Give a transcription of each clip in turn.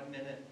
1 minute.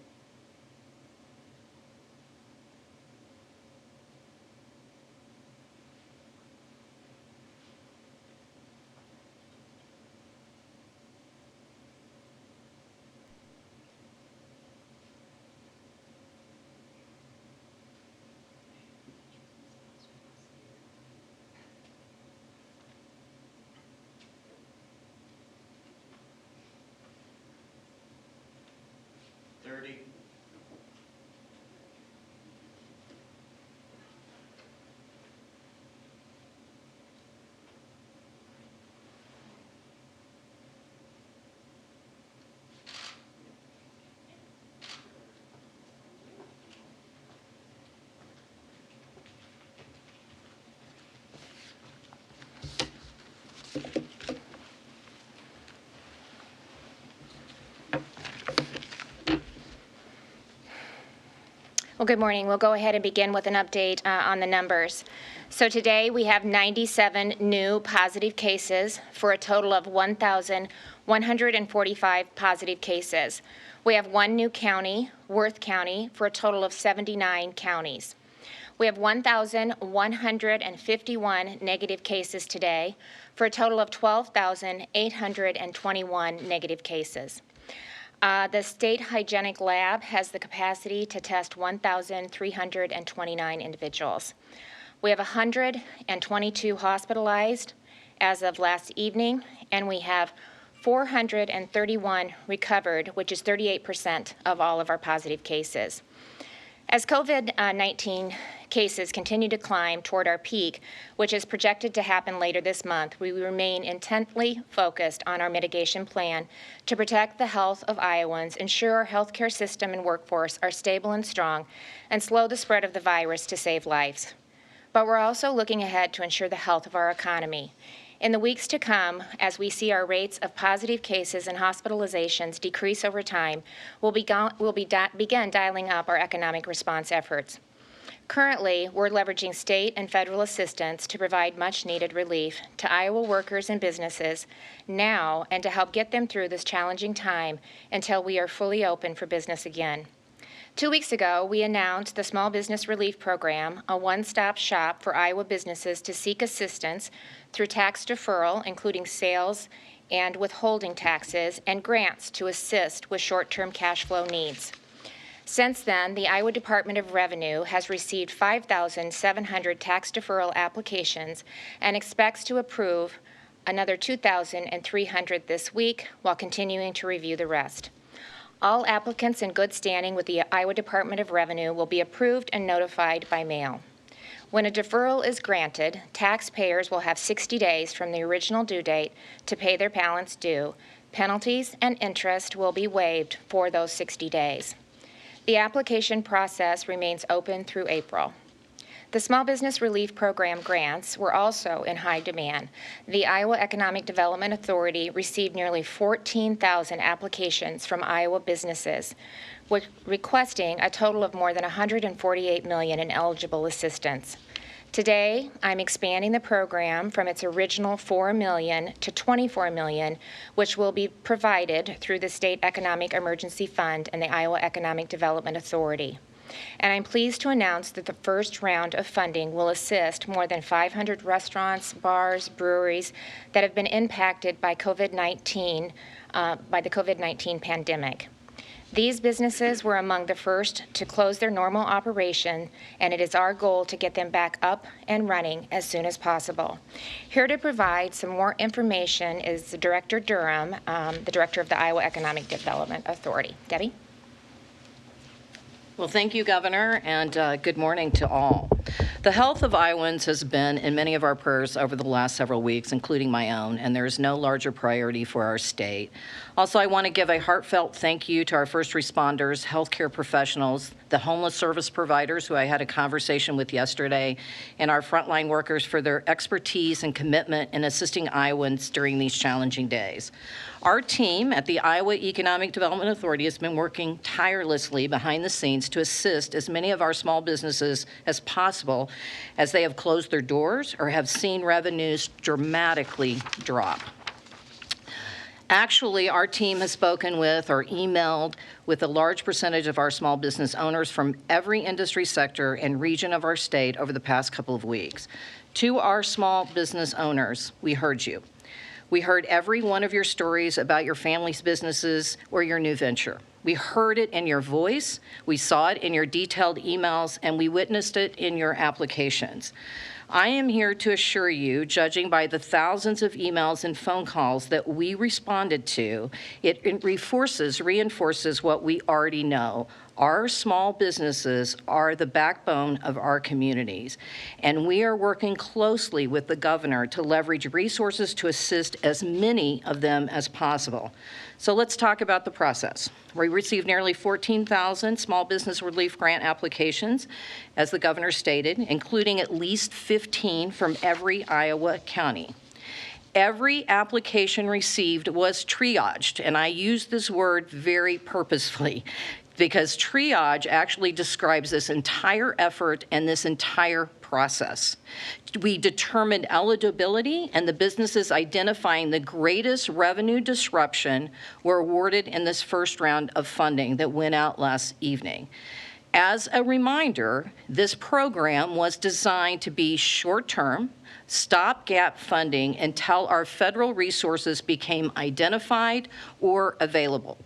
Well, good morning. We'll go ahead and begin with an update on the numbers. So today we have 97 new positive cases for a total of 1,145 positive cases. We have one new county, Worth County, for a total of 79 counties. We have 1,151 negative cases today for a total of 12,821 negative cases. The State Hygienic Lab has the capacity to test 1,329 individuals. We have 122 hospitalized as of last evening, and we have 431 recovered, which is 38% of all of our positive cases. As COVID-19 cases continue to climb toward our peak, which is projected to happen later this month, we remain intently focused on our mitigation plan to protect the health of Iowans, ensure our healthcare system and workforce are stable and strong, and slow the spread of the virus to save lives. But we're also looking ahead to ensure the health of our economy. In the weeks to come, as we see our rates of positive cases and hospitalizations decrease over time, we'll begin dialing up our economic response efforts. Currently, we're leveraging state and federal assistance to provide much-needed relief to Iowa workers and businesses now and to help get them through this challenging time until we are fully open for business again. 2 weeks ago, we announced the Small Business Relief Program, a one-stop shop for Iowa businesses to seek assistance through tax deferral, including sales and withholding taxes, and grants to assist with short-term cash flow needs. Since then, the Iowa Department of Revenue has received 5,700 tax deferral applications and expects to approve another 2,300 this week while continuing to review the rest. All applicants in good standing with the Iowa Department of Revenue will be approved and notified by mail. When a deferral is granted, taxpayers will have 60 days from the original due date to pay their balance due. Penalties and interest will be waived for those 60 days. The application process remains open through April. The Small Business Relief Program grants were also in high demand. The Iowa Economic Development Authority received nearly 14,000 applications from Iowa businesses, requesting a total of more than $148 million in eligible assistance. Today, I'm expanding the program from its original $4 million to $24 million, which will be provided through the State Economic Emergency Fund and the Iowa Economic Development Authority. And I'm pleased to announce that the first round of funding will assist more than 500 restaurants, bars, breweries that have been impacted by the COVID-19 pandemic. These businesses were among the first to close their normal operation, and it is our goal to get them back up and running as soon as possible. Here to provide some more information is the Director Durham, the Director of the Iowa Economic Development Authority. Debbie? Well, thank you, Governor, and good morning to all. The health of Iowans has been in many of our prayers over the last several weeks, including my own, and there is no larger priority for our state. Also, I want to give a heartfelt thank you to our first responders, healthcare professionals, the homeless service providers who I had a conversation with yesterday, and our frontline workers for their expertise and commitment in assisting Iowans during these challenging days. Our team at the Iowa Economic Development Authority has been working tirelessly behind the scenes to assist as many of our small businesses as possible as they have closed their doors or have seen revenues dramatically drop. Actually, our team has spoken with or emailed with a large percentage of our small business owners from every industry sector and region of our state over the past couple of weeks. To our small business owners, we heard you. We heard every one of your stories about your family's businesses or your new venture. We heard it in your voice, we saw it in your detailed emails, and we witnessed it in your applications. I am here to assure you, judging by the thousands of emails and phone calls that we responded to, it reinforces what we already know. Our small businesses are the backbone of our communities, and we are working closely with the governor to leverage resources to assist as many of them as possible. So let's talk about the process. We received nearly 14,000 small business relief grant applications, as the governor stated, including at least 15 from every Iowa county. Every application received was triaged, and I use this word very purposefully, because triage actually describes this entire effort and this entire process. We determined eligibility, and the businesses identifying the greatest revenue disruption were awarded in this first round of funding that went out last evening. As a reminder, this program was designed to be short-term, stopgap funding until our federal resources became identified or available.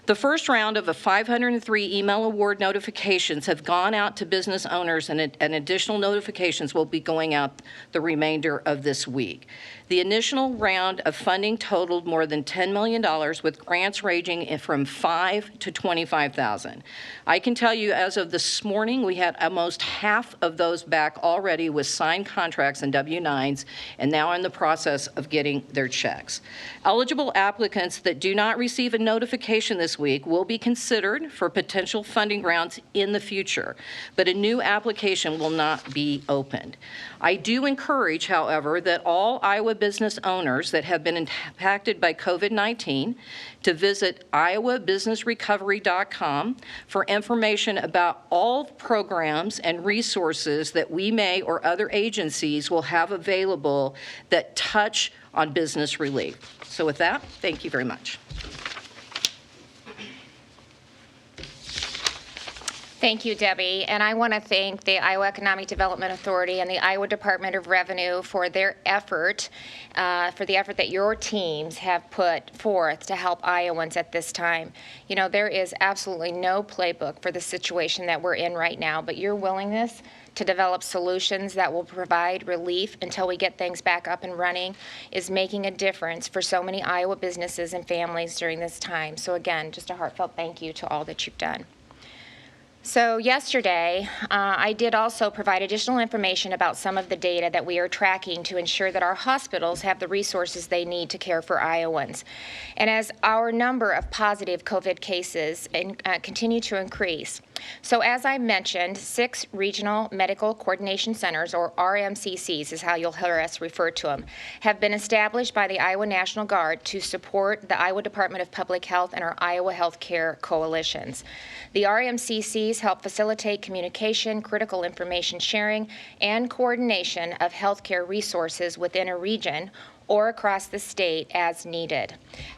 The first round of the 503 email award notifications have gone out to business owners, and additional notifications will be going out the remainder of this week. The initial round of funding totaled more than $10 million, with grants ranging from $5,000 to $25,000. I can tell you, as of this morning, we had almost half of those back already with signed contracts and W-9s, and now in the process of getting their checks. Eligible applicants that do not receive a notification this week will be considered for potential funding rounds in the future, but a new application will not be opened. I do encourage, however, that all Iowa business owners that have been impacted by COVID-19 to visit iowabusinessrecovery.com for information about all programs and resources that we may or other agencies will have available that touch on business relief. So with that, thank you very much. Thank you, Debbie. And I want to thank the Iowa Economic Development Authority and the Iowa Department of Revenue for their effort, for the effort that your teams have put forth to help Iowans at this time. You know, there is absolutely no playbook for the situation that we're in right now, but your willingness to develop solutions that will provide relief until we get things back up and running is making a difference for so many Iowa businesses and families during this time. So again, just a heartfelt thank you to all that you've done. So yesterday, I did also provide additional information about some of the data that we are tracking to ensure that our hospitals have the resources they need to care for Iowans. And as our number of positive COVID cases continue to increase, so as I mentioned, 6 regional medical coordination centers, or RMCCs is how you'll hear us refer to them, have been established by the Iowa National Guard to support the Iowa Department of Public Health and our Iowa Healthcare coalitions. The RMCCs help facilitate communication, critical information sharing, and coordination of healthcare resources within a region or across the state as needed.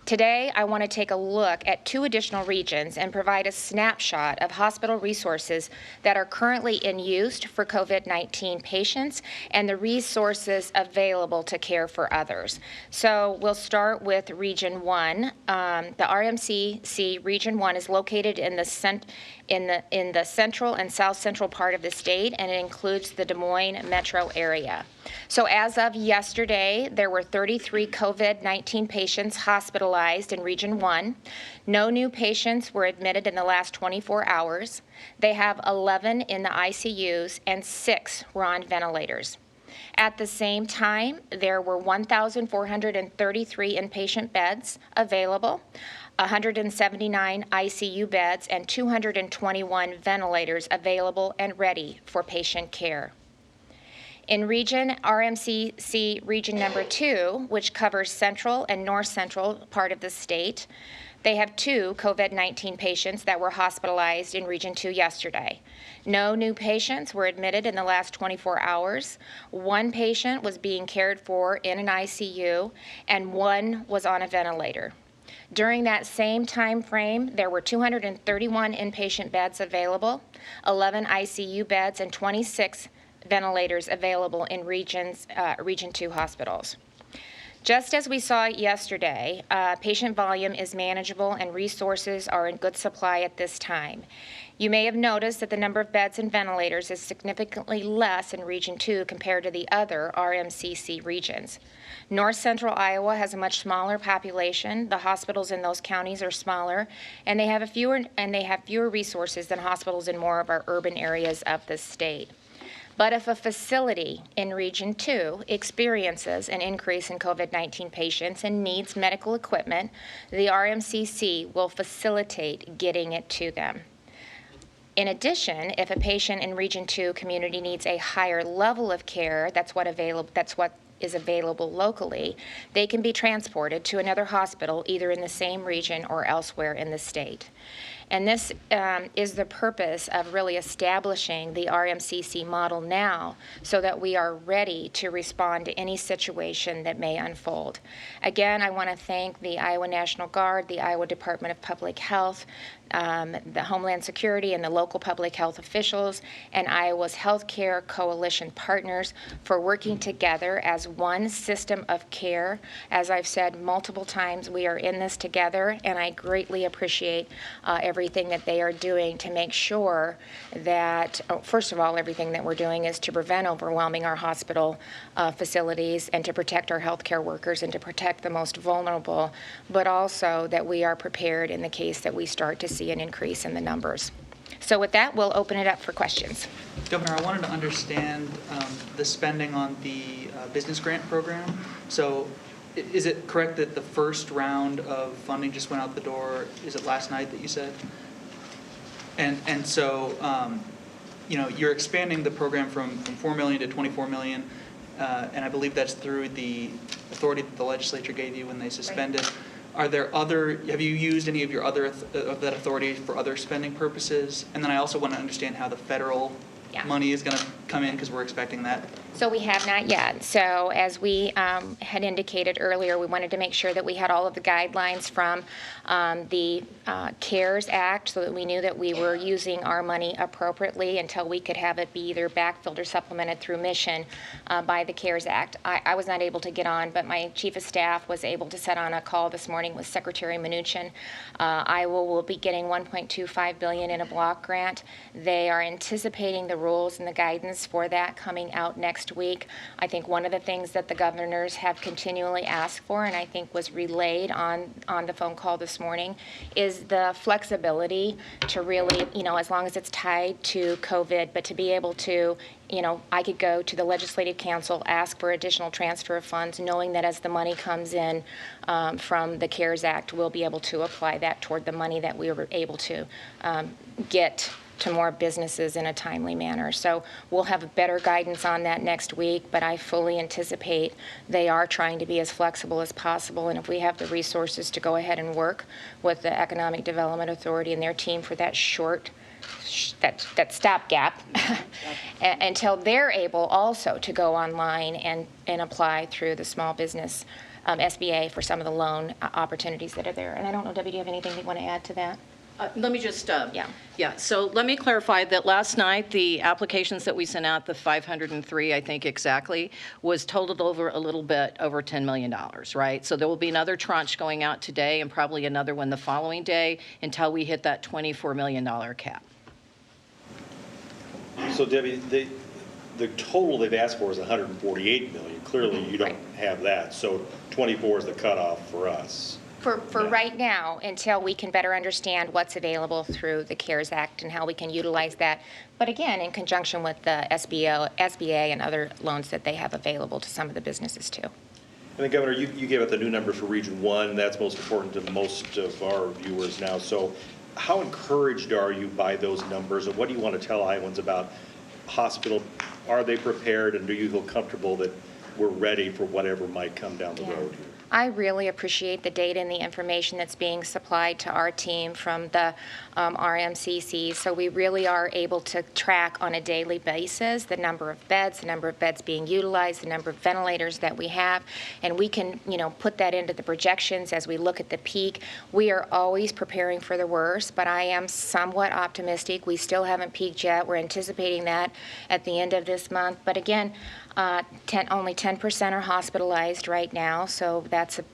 Today, I want to take a look at 2 additional regions and provide a snapshot of hospital resources that are currently in use for COVID-19 patients and the resources available to care for others. So we'll start with Region 1. The RMCC Region 1 is located in the central and south central part of the state, and it includes the Des Moines metro area. So as of yesterday, there were 33 COVID-19 patients hospitalized in Region 1. No new patients were admitted in the last 24 hours. They have 11 in the ICUs and 6 were on ventilators. At the same time, there were 1,433 inpatient beds available, 179 ICU beds, and 221 ventilators available and ready for patient care. In RMCC Region number 2, which covers central and north central part of the state, They have 2 COVID-19 patients that were hospitalized in Region 2 yesterday. No new patients were admitted in the last 24 hours. 1 patient was being cared for in an ICU, and 1 was on a ventilator. During that same time frame, there were 231 inpatient beds available, 11 ICU beds, and 26 ventilators available in Region 2 hospitals. Just as we saw yesterday, patient volume is manageable and resources are in good supply at this time. You may have noticed that the number of beds and ventilators is significantly less in Region 2 compared to the other RMCC regions. North Central Iowa has a much smaller population. The hospitals in those counties are smaller, and they have fewer resources than hospitals in more of our urban areas of the state. But if a facility in Region 2 experiences an increase in COVID-19 patients and needs medical equipment, the RMCC will facilitate getting it to them. In addition, if a patient in Region 2 community needs a higher level of care, that's what is available locally, they can be transported to another hospital either in the same region or elsewhere in the state. And this is the purpose of really establishing the RMCC model now so that we are ready to respond to any situation that may unfold. Again, I want to thank the Iowa National Guard, the Iowa Department of Public Health, the Homeland Security and the local public health officials, and Iowa's healthcare coalition partners for working together as one system of care. As I've said multiple times, we are in this together, and I greatly appreciate everything that they are doing to make sure that, first of all, everything that we're doing is to prevent overwhelming our hospital facilities and to protect our healthcare workers and to protect the most vulnerable, but also that we are prepared in the case that we start to see an increase in the numbers. So with that, we'll open it up for questions. Governor, I wanted to understand the spending on the business grant program. So is it correct that the first round of funding just went out the door? Is it last night that you said? And so, you're expanding the program from 4 million to 24 million, and I believe that's through the authority that the legislature gave you when they suspended. Right. Are there have you used any of your other of that authority for other spending purposes? And then I also want to understand how the federal money is going to come in, because we're expecting that. So we have not yet. So as we had indicated earlier, we wanted to make sure that we had all of the guidelines from the CARES Act so that we knew that we were using our money appropriately until we could have it be either backfilled or supplemented through mission by the CARES Act. I was not able to get on, but my chief of staff was able to set on a call this morning with Secretary Mnuchin. Iowa will be getting $1.25 billion in a block grant. They are anticipating the rules and the guidance for that coming out next week. I think one of the things that the governors have continually asked for, and I think was relayed on the phone call this morning, is the flexibility to really, as long as it's tied to COVID, but to be able to, I could go to the Legislative Council, ask for additional transfer of funds, knowing that as the money comes in from the CARES Act, we'll be able to apply that toward the money that we were able to get to more businesses in a timely manner. So we'll have better guidance on that next week, but I fully anticipate they are trying to be as flexible as possible, and if we have the resources to go ahead and work with the Economic Development Authority and their team for that that stopgap until they're able also to go online and apply through the small business SBA for some of the loan opportunities that are there. And I don't know, Debbie, do you have anything you want to add to that? Let me just, so let me clarify that last night, the applications that we sent out, the 503, I think exactly, was totaled over a little bit over $10 million, right? So there will be another tranche going out today and probably another one the following day until we hit that $24 million cap. So Debbie, the total they've asked for is 148 million. Clearly you don't have that, so 24 is the cutoff for us. For right now, until we can better understand what's available through the CARES Act and how we can utilize that. But again, in conjunction with the SBA and other loans that they have available to some of the businesses too. And then, Governor, you gave out the new numbers for Region 1. That's most important to most of our viewers now. So how encouraged are you by those numbers, and what do you want to tell Iowans about hospital? Are they prepared, and do you feel comfortable that we're ready for whatever might come down the road here? I really appreciate the data and the information that's being supplied to our team from the RMCC. So we really are able to track on a daily basis the number of beds being utilized, the number of ventilators that we have, and we can, put that into the projections as we look at the peak. We are always preparing for the worst, but I am somewhat optimistic. We still haven't peaked yet. We're anticipating that at the end of this month. But again, only 10% are hospitalized right now, so that's a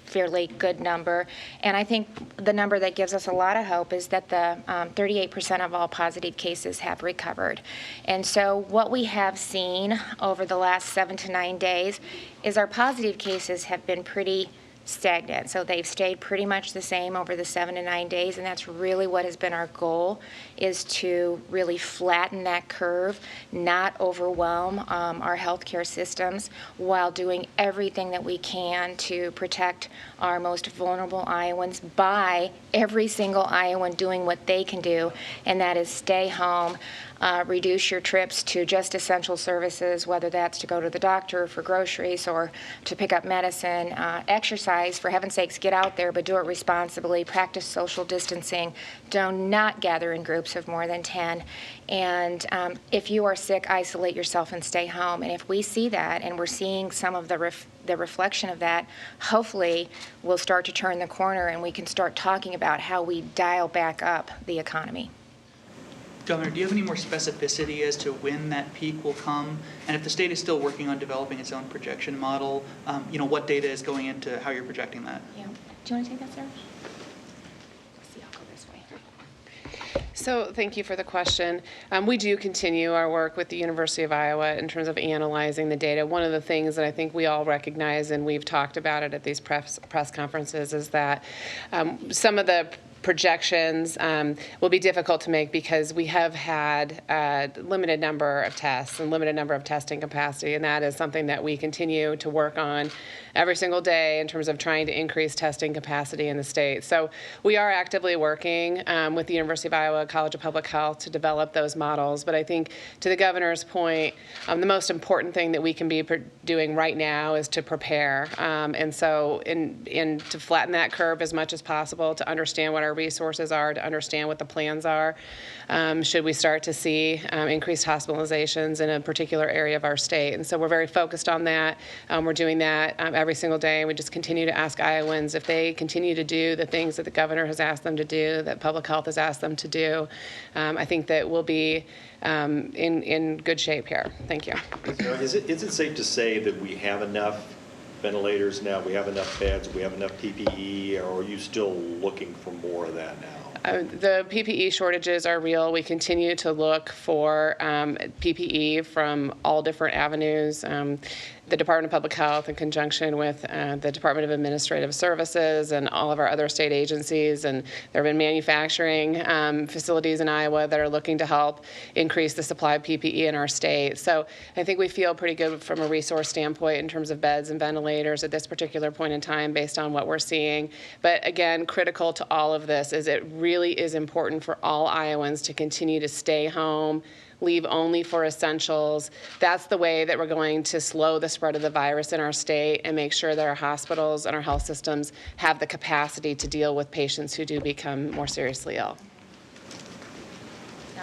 fairly good number. And I think the number that gives us a lot of hope is that the 38% of all positive cases have recovered. And so what we have seen over the last 7 to 9 days is our positive cases have been pretty stagnant. So they've stayed pretty much the same over the 7 to 9 days, and that's really what has been our goal, is to really flatten that curve, not overwhelm our healthcare systems, while doing everything that we can to protect our most vulnerable Iowans by every single Iowan doing what they can do, and that is stay home, reduce your trips to just essential services, whether that's to go to the doctor for groceries or to pick up medicine. Exercise, for heaven's sakes, get out there, but do it responsibly. Practice social distancing. Do not gather in groups of more than 10. And if you are sick, isolate yourself and stay home. And if we see that, and we're seeing some of the reflection of that, hopefully we'll start to turn the corner and we can start talking about how we dial back up the economy. Governor, do you have any more specificity as to when that peak will come? And if the state is still working on developing its own projection model, what data is going into how you're projecting that? Yeah. Do you want to take that, Sarah? Let's see, I'll go this way. So thank you for the question. We do continue our work with the University of Iowa in terms of analyzing the data. One of the things that I think we all recognize, and we've talked about it at these press conferences, is that some of the projections will be difficult to make because we have had a limited number of tests and limited number of testing capacity, and that is something that we continue to work on every single day in terms of trying to increase testing capacity in the state. So we are actively working with the University of Iowa College of Public Health to develop those models. But I think to the governor's point, the most important thing that we can be doing right now is to prepare. And so to flatten that curve as much as possible, to understand what our resources are, to understand what the plans are, should we start to see increased hospitalizations in a particular area of our state. And so we're very focused on that. We're doing that every single day. We just continue to ask Iowans if they continue to do the things that the governor has asked them to do, that public health has asked them to do. I think that we'll be in good shape here. Thank you. Is it safe to say that we have enough ventilators now, we have enough beds, we have enough PPE, or are you still looking for more of that now? The PPE shortages are real. We continue to look for PPE from all different avenues. The Department of Public Health, in conjunction with the Department of Administrative Services and all of our other state agencies, and there have been manufacturing facilities in Iowa that are looking to help increase the supply of PPE in our state. So I think we feel pretty good from a resource standpoint in terms of beds and ventilators at this particular point in time based on what we're seeing. But again, critical to all of this is it really is important for all Iowans to continue to stay home, leave only for essentials. That's the way that we're going to slow the spread of the virus in our state and make sure that our hospitals and our health systems have the capacity to deal with patients who do become more seriously ill.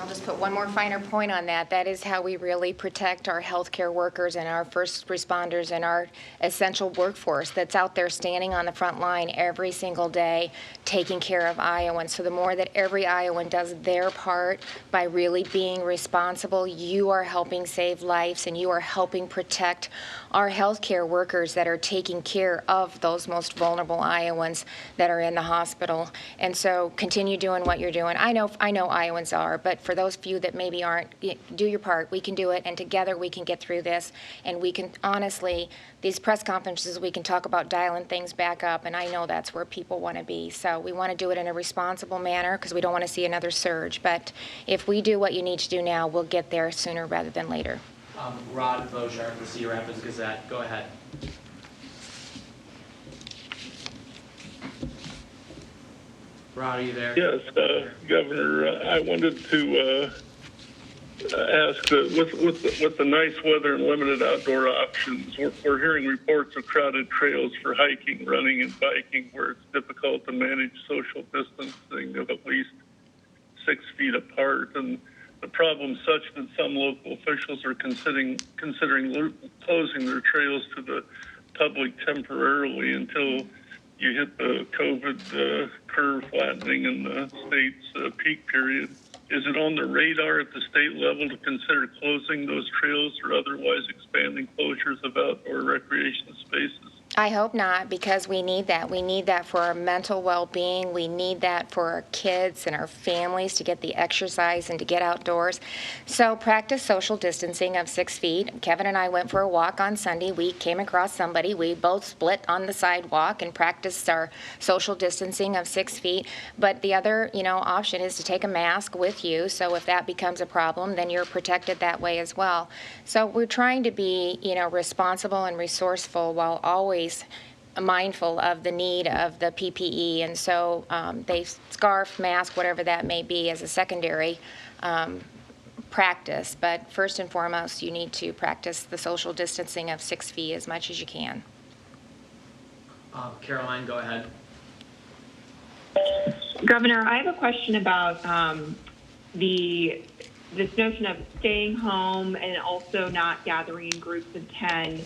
I'll just put one more finer point on that. That is how we really protect our healthcare workers and our first responders and our essential workforce that's out there standing on the front line every single day taking care of Iowans. So the more that every Iowan does their part by really being responsible, you are helping save lives and you are helping protect our healthcare workers that are taking care of those most vulnerable Iowans that are in the hospital. And so continue doing what you're doing. I know Iowans are, but for those few that maybe aren't, do your part. We can do it, and together we can get through this. And we can, honestly, these press conferences, we can talk about dialing things back up, and I know that's where people want to be. So we want to do it in a responsible manner because we don't want to see another surge. But if we do what you need to do now, we'll get there sooner rather than later. Rod Boshart from Cedar Rapids Gazette. Go ahead. Rod, are you there? Yes, Governor, I wanted to ask that with the nice weather and limited outdoor options, we're hearing reports of crowded trails for hiking, running, and biking where it's difficult to manage social distancing of at least 6 feet apart. And the problem's such that some local officials are considering closing their trails to the public temporarily until you hit the COVID curve flattening in the state's peak period. Is it on the radar at the state level to consider closing those trails or otherwise expanding closures of outdoor recreation spaces? I hope not, because we need that. We need that for our mental well-being. We need that for our kids and our families to get the exercise and to get outdoors. So practice social distancing of 6 feet. Kevin and I went for a walk on Sunday. We came across somebody. We both split on the sidewalk and practiced our social distancing of 6 feet. But the other, option is to take a mask with you. So if that becomes a problem, then you're protected that way as well. So we're trying to be, responsible and resourceful while always mindful of the need of the PPE, and so they scarf, mask, whatever that may be as a secondary practice. But first and foremost, you need to practice the social distancing of 6 feet as much as you can. Caroline, go ahead. Governor, I have a question about this notion of staying home and also not gathering in groups of 10.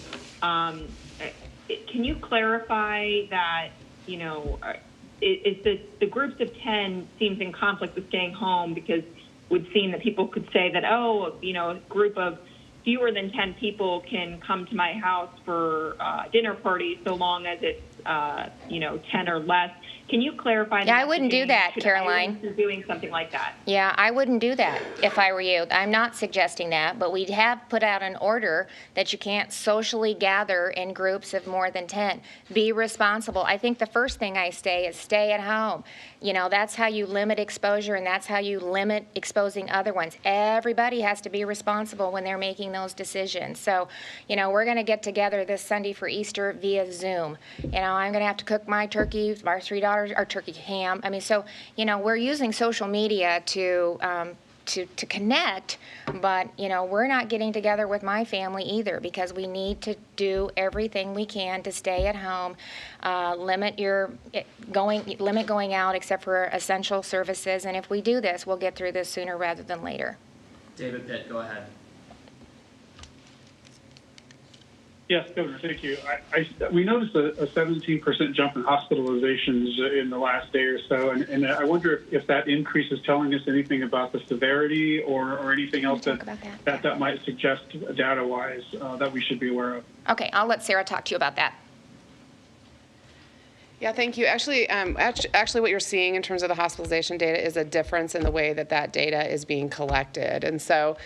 Can you clarify that, is the groups of 10 seems in conflict with staying home, because it would seem that people could say that, a group of fewer than 10 people can come to my house for dinner party so long as it's, 10 or less. Can you clarify? Yeah, I wouldn't do that, Caroline. Doing something like that. Yeah, I wouldn't do that if I were you. I'm not suggesting that, but we have put out an order that you can't socially gather in groups of more than 10. Be responsible. I think the first thing I say is stay at home. That's how you limit exposure, and that's how you limit exposing other ones. Everybody has to be responsible when they're making those decisions. So, we're going to get together this Sunday for Easter via Zoom. I'm going to have to cook my turkey, our 3 daughters, our turkey ham. We're using social media to connect, but we're not getting together with my family either, because we need to do everything we can to stay at home, limit going out except for essential services, and if we do this, we'll get through this sooner rather than later. David Pitt, go ahead. Yes, Governor, thank you. We noticed a 17% jump in hospitalizations in the last day or so, and I wonder if that increase is telling us anything about the severity or anything else that might suggest data-wise that we should be aware of. Okay, I'll let Sarah talk to you about that. Yeah, thank you. Actually, what you're seeing in terms of the hospitalization data is a difference in the way that data is being collected. And so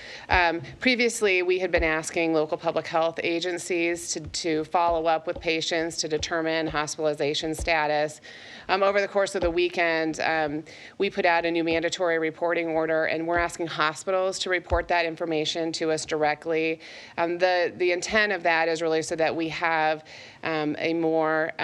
previously, we had been asking local public health agencies to follow up with patients to determine hospitalization status. Over the course of the weekend, we put out a new mandatory reporting order, and we're asking hospitals to report that information to us directly. The intent of that is really so that we have a more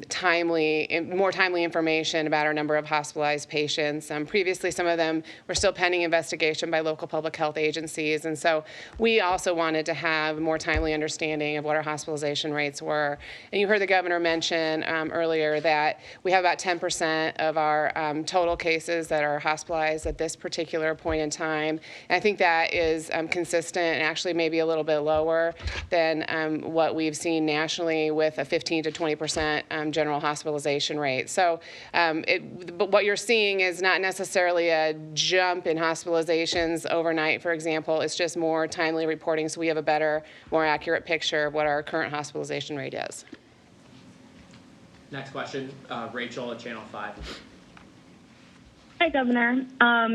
timely information about our number of hospitalized patients. Previously, some of them were still pending investigation by local public health agencies, and so we also wanted to have more timely understanding of what our hospitalization rates were. And you heard the governor mention earlier that we have about 10% of our total cases that are hospitalized at this particular point in time. And I think that is consistent and actually maybe a little bit lower than what we've seen nationally with a 15 to 20% general hospitalization rate. So but what you're seeing is not necessarily a jump in hospitalizations overnight, for example. It's just more timely reporting, so we have a better, more accurate picture of what our current hospitalization rate is. Next question, Rachel at Channel 5. Hi, Governor.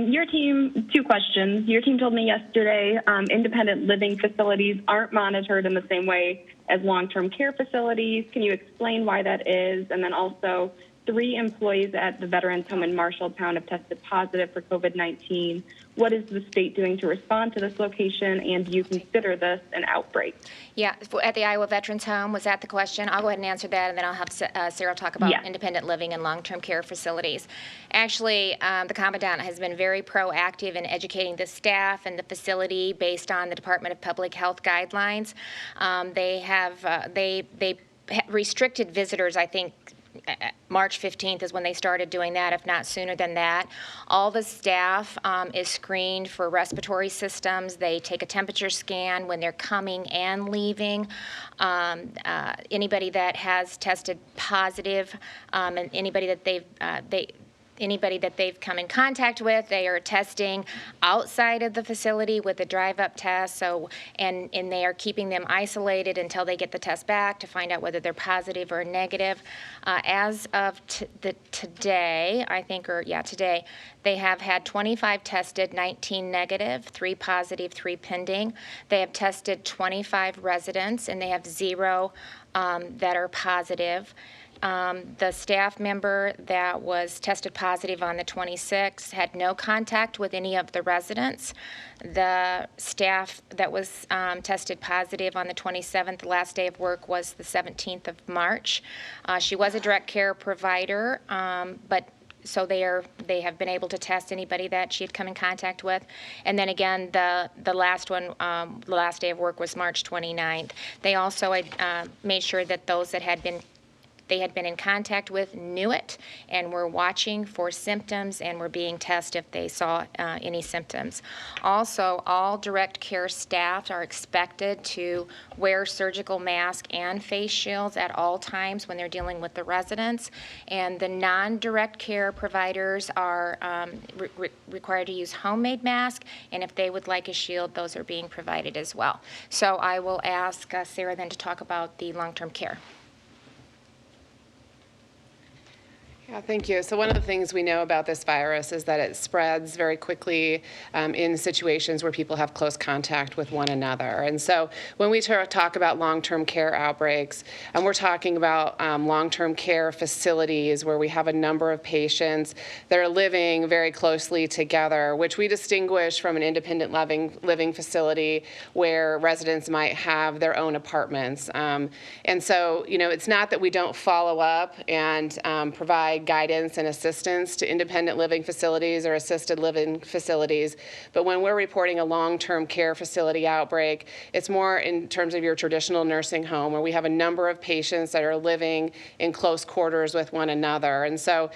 Your team, 2 questions. Your team told me yesterday independent living facilities aren't monitored in the same way as long-term care facilities. Can you explain why that is? And then also, 3 employees at the Veterans Home in Marshalltown have tested positive for COVID-19. What is the state doing to respond to this location, and do you consider this an outbreak? Yeah, at the Iowa Veterans Home, was that the question? I'll go ahead and answer that, and then I'll have Sarah talk about Yeah. independent living and long-term care facilities. Actually, the Commandant has been very proactive in educating the staff and the facility based on the Department of Public Health guidelines. They restricted visitors, I think, March 15th is when they started doing that, if not sooner than that. All the staff is screened for respiratory systems. They take a temperature scan when they're coming and leaving. Anybody that has tested positive and anybody that they've come in contact with, they are testing outside of the facility with a drive-up test. And they are keeping them isolated until they get the test back to find out whether they're positive or negative. As of today, today, they have had 25 tested, 19 negative, 3 positive, 3 pending. They have tested 25 residents, and they have 0 that are positive. The staff member that was tested positive on the 26th had no contact with any of the residents. The staff that was tested positive on the 27th, the last day of work was the 17th of March. She was a direct care provider, but so they have been able to test anybody that she had come in contact with. And then again, the last one, the last day of work was March 29th. They also made sure that those that they had been in contact with knew it and were watching for symptoms and were being tested if they saw any symptoms. Also, all direct care staff are expected to wear surgical masks and face shields at all times when they're dealing with the residents. And the non-direct care providers are required to use homemade masks, and if they would like a shield, those are being provided as well. So I will ask Sarah then to talk about the long-term care. Yeah, thank you. So one of the things we know about this virus is that it spreads very quickly in situations where people have close contact with one another. And so when we talk about long-term care outbreaks, we're talking about long-term care facilities where we have a number of patients that are living very closely together, which we distinguish from an independent living facility where residents might have their own apartments. And so, it's not that we don't follow up and provide guidance and assistance to independent living facilities or assisted living facilities. But when we're reporting a long-term care facility outbreak, it's more in terms of your traditional nursing home where we have a number of patients that are living in close quarters with one another. And so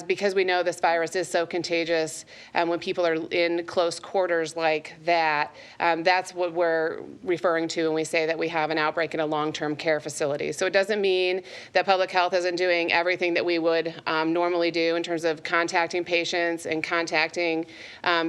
because we know this virus is so contagious, when people are in close quarters like that, that's what we're referring to when we say that we have an outbreak in a long-term care facility. So it doesn't mean that public health isn't doing everything that we would normally do in terms of contacting patients and contacting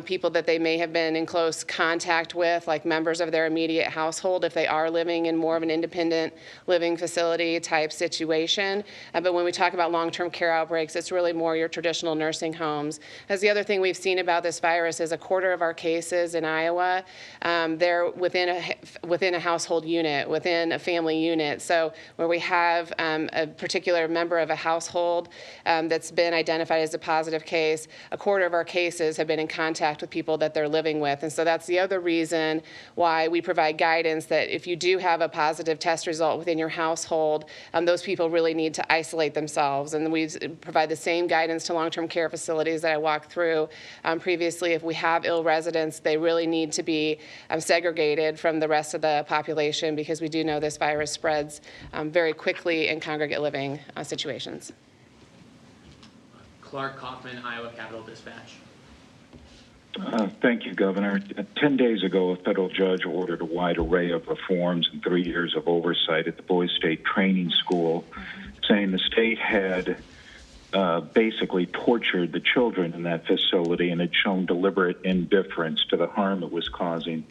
people that they may have been in close contact with, like members of their immediate household, if they are living in more of an independent living facility type situation. But when we talk about long-term care outbreaks, it's really more your traditional nursing homes. As the other thing we've seen about this virus is a quarter of our cases in Iowa, they're within a household unit, within a family unit. So where we have a particular member of a household that's been identified as a positive case, a quarter of our cases have been in contact with people that they're living with. And so that's the other reason why we provide guidance that if you do have a positive test result within your household, those people really need to isolate themselves. And we provide the same guidance to long-term care facilities that I walked through previously. If we have ill residents, they really need to be segregated from the rest of the population because we do know this virus spreads very quickly in congregate living situations. Clark Kaufman, Iowa Capitol Dispatch. Thank you, Governor. 10 days ago, a federal judge ordered a wide array of reforms and 3 years of oversight at the Boys State Training School, saying the state had basically tortured the children in that facility and had shown deliberate indifference to the harm it was causing.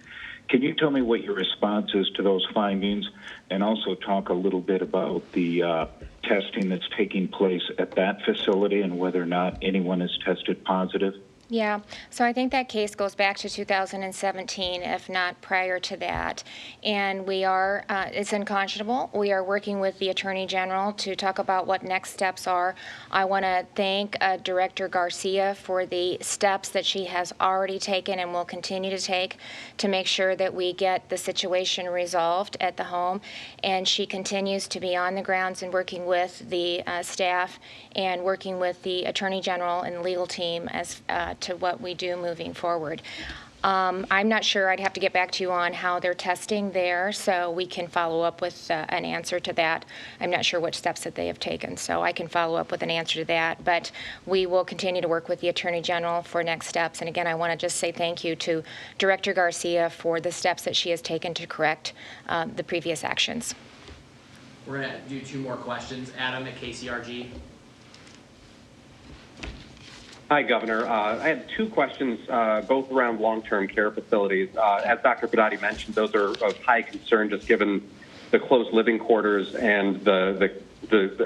Can you tell me what your response is to those findings, and also talk a little bit about the testing that's taking place at that facility and whether or not anyone is tested positive? Yeah, so I think that case goes back to 2017, if not prior to that. And we are, it's unconscionable. We are working with the Attorney General to talk about what next steps are. I want to thank Director Garcia for the steps that she has already taken and will continue to take to make sure that we get the situation resolved at the home. And she continues to be on the grounds and working with the staff and working with the Attorney General and the legal team as to what we do moving forward. I'm not sure. I'd have to get back to you on how they're testing there, so we can follow up with an answer to that. I'm not sure what steps that they have taken, so I can follow up with an answer to that. But we will continue to work with the Attorney General for next steps. And again, I want to just say thank you to Director Garcia for the steps that she has taken to correct the previous actions. We're going to do 2 more questions. Adam at KCRG. Hi, Governor. I had 2 questions, both around long-term care facilities. As Dr. Pedati mentioned, those are of high concern just given the close living quarters and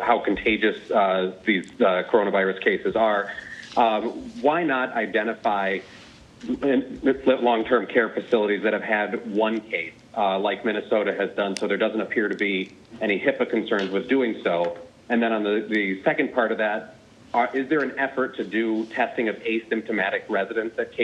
how contagious these coronavirus cases are. Why not identify long-term care facilities that have had 1 case, like Minnesota has done, so there doesn't appear to be any HIPAA concerns with doing so? And then on the second part of that, is there an effort to do testing of asymptomatic residents at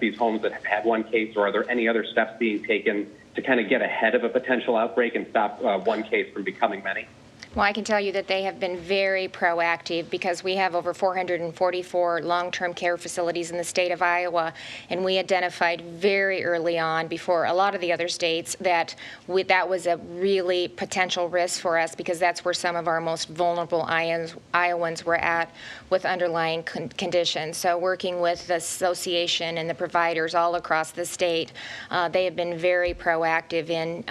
these homes that have had 1 case, or are there any other steps being taken to kind of get ahead of a potential outbreak and stop 1 case from becoming many? Well, I can tell you that they have been very proactive because we have over 444 long-term care facilities in the state of Iowa, and we identified very early on, before a lot of the other states, that that was a really potential risk for us because that's where some of our most vulnerable Iowans were at with underlying conditions. So working with the association and the providers all across the state, they have been very proactive in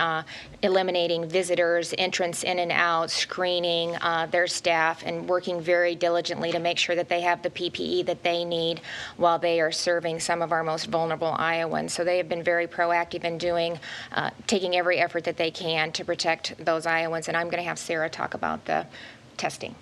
eliminating visitors, entrance in and out, screening their staff, and working very diligently to make sure that they have the PPE that they need while they are serving some of our most vulnerable Iowans. So they have been very proactive in taking every effort that they can to protect those Iowans. And I'm going to have Sarah talk about the testing.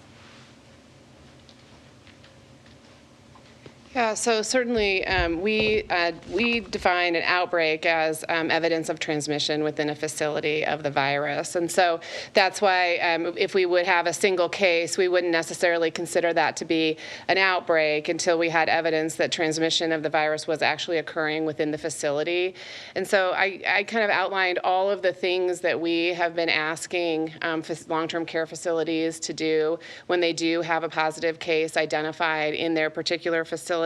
Yeah, so certainly we define an outbreak as evidence of transmission within a facility of the virus. And so that's why if we would have a single case, we wouldn't necessarily consider that to be an outbreak until we had evidence that transmission of the virus was actually occurring within the facility. And so I kind of outlined all of the things that we have been asking long-term care facilities to do when they do have a positive case identified in their particular facility.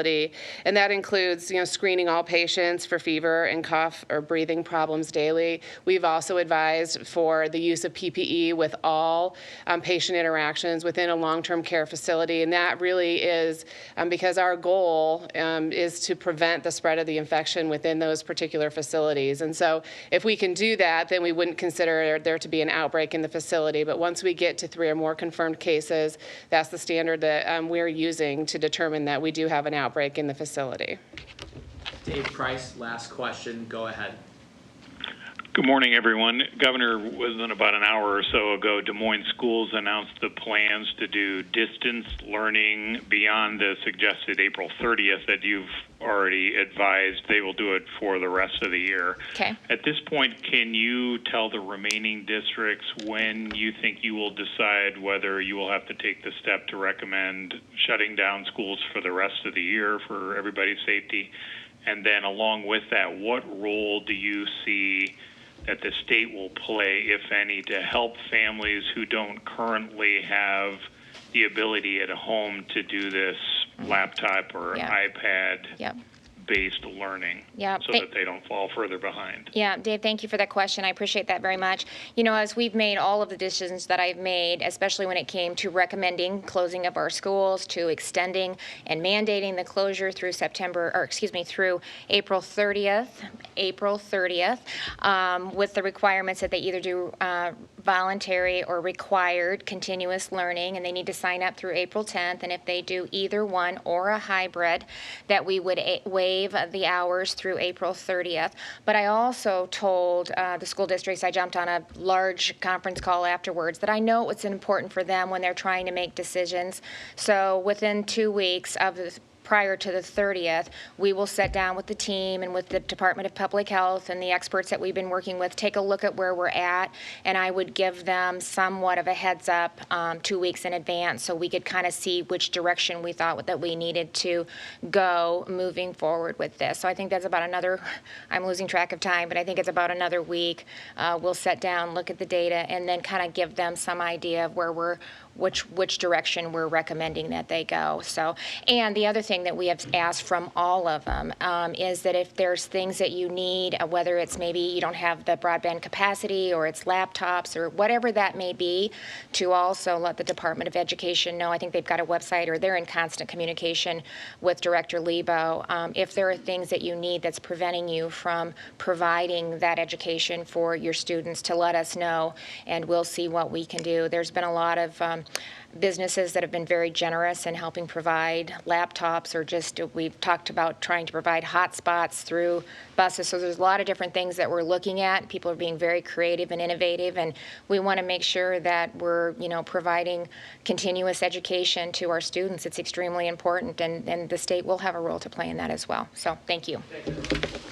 And that includes, screening all patients for fever and cough or breathing problems daily. We've also advised for the use of PPE with all patient interactions within a long-term care facility. And that really is because our goal is to prevent the spread of the infection within those particular facilities. And so if we can do that, then we wouldn't consider there to be an outbreak in the facility. But once we get to 3 or more confirmed cases, that's the standard that we're using to determine that we do have an outbreak in the facility. Dave Price, last question. Go ahead. Good morning, everyone. Governor, within about an hour or so ago, Des Moines schools announced the plans to do distance learning beyond the suggested April 30th that you've already advised they will do it for the rest of the year. Okay. At this point, can you tell the remaining districts when you think you will decide whether you will have to take the step to recommend shutting down schools for the rest of the year for everybody's safety? And then along with that, what role do you see that the state will play, if any, to help families who don't currently have the ability at home to do this laptop or iPad-based learning so that they don't fall further behind? Yeah, Dave, thank you for that question. I appreciate that very much. As we've made all of the decisions that I've made, especially when it came to recommending closing of our schools, to extending and mandating the closure through through April 30th, with the requirements that they either do voluntary or required continuous learning, and they need to sign up through April 10th. And if they do either one or a hybrid, that we would waive the hours through April 30th. But I also told the school districts, I jumped on a large conference call afterwards, that I know what's important for them when they're trying to make decisions. So within 2 weeks of the prior to the 30th, we will sit down with the team and with the Department of Public Health and the experts that we've been working with, take a look at where we're at, and I would give them somewhat of a heads up 2 weeks in advance so we could kind of see which direction we thought that we needed to go moving forward with this. So I think that's about another, I'm losing track of time, but I think it's about another week. We'll sit down, look at the data, and then kind of give them some idea of where we're, which direction we're recommending that they go. So, and the other thing that we have asked from all of them is that if there's things that you need, whether it's maybe you don't have the broadband capacity or it's laptops or whatever that may be, to also let the Department of Education know. I think they've got a website or they're in constant communication with Director Lebo. If there are things that you need that's preventing you from providing that education for your students, to let us know, and we'll see what we can do. There's been a lot of businesses that have been very generous in helping provide laptops, or just we've talked about trying to provide hotspots through buses. So there's a lot of different things that we're looking at. People are being very creative and innovative, and we want to make sure that we're, providing continuous education to our students. It's extremely important, and the state will have a role to play in that as well. So thank you. Thank you.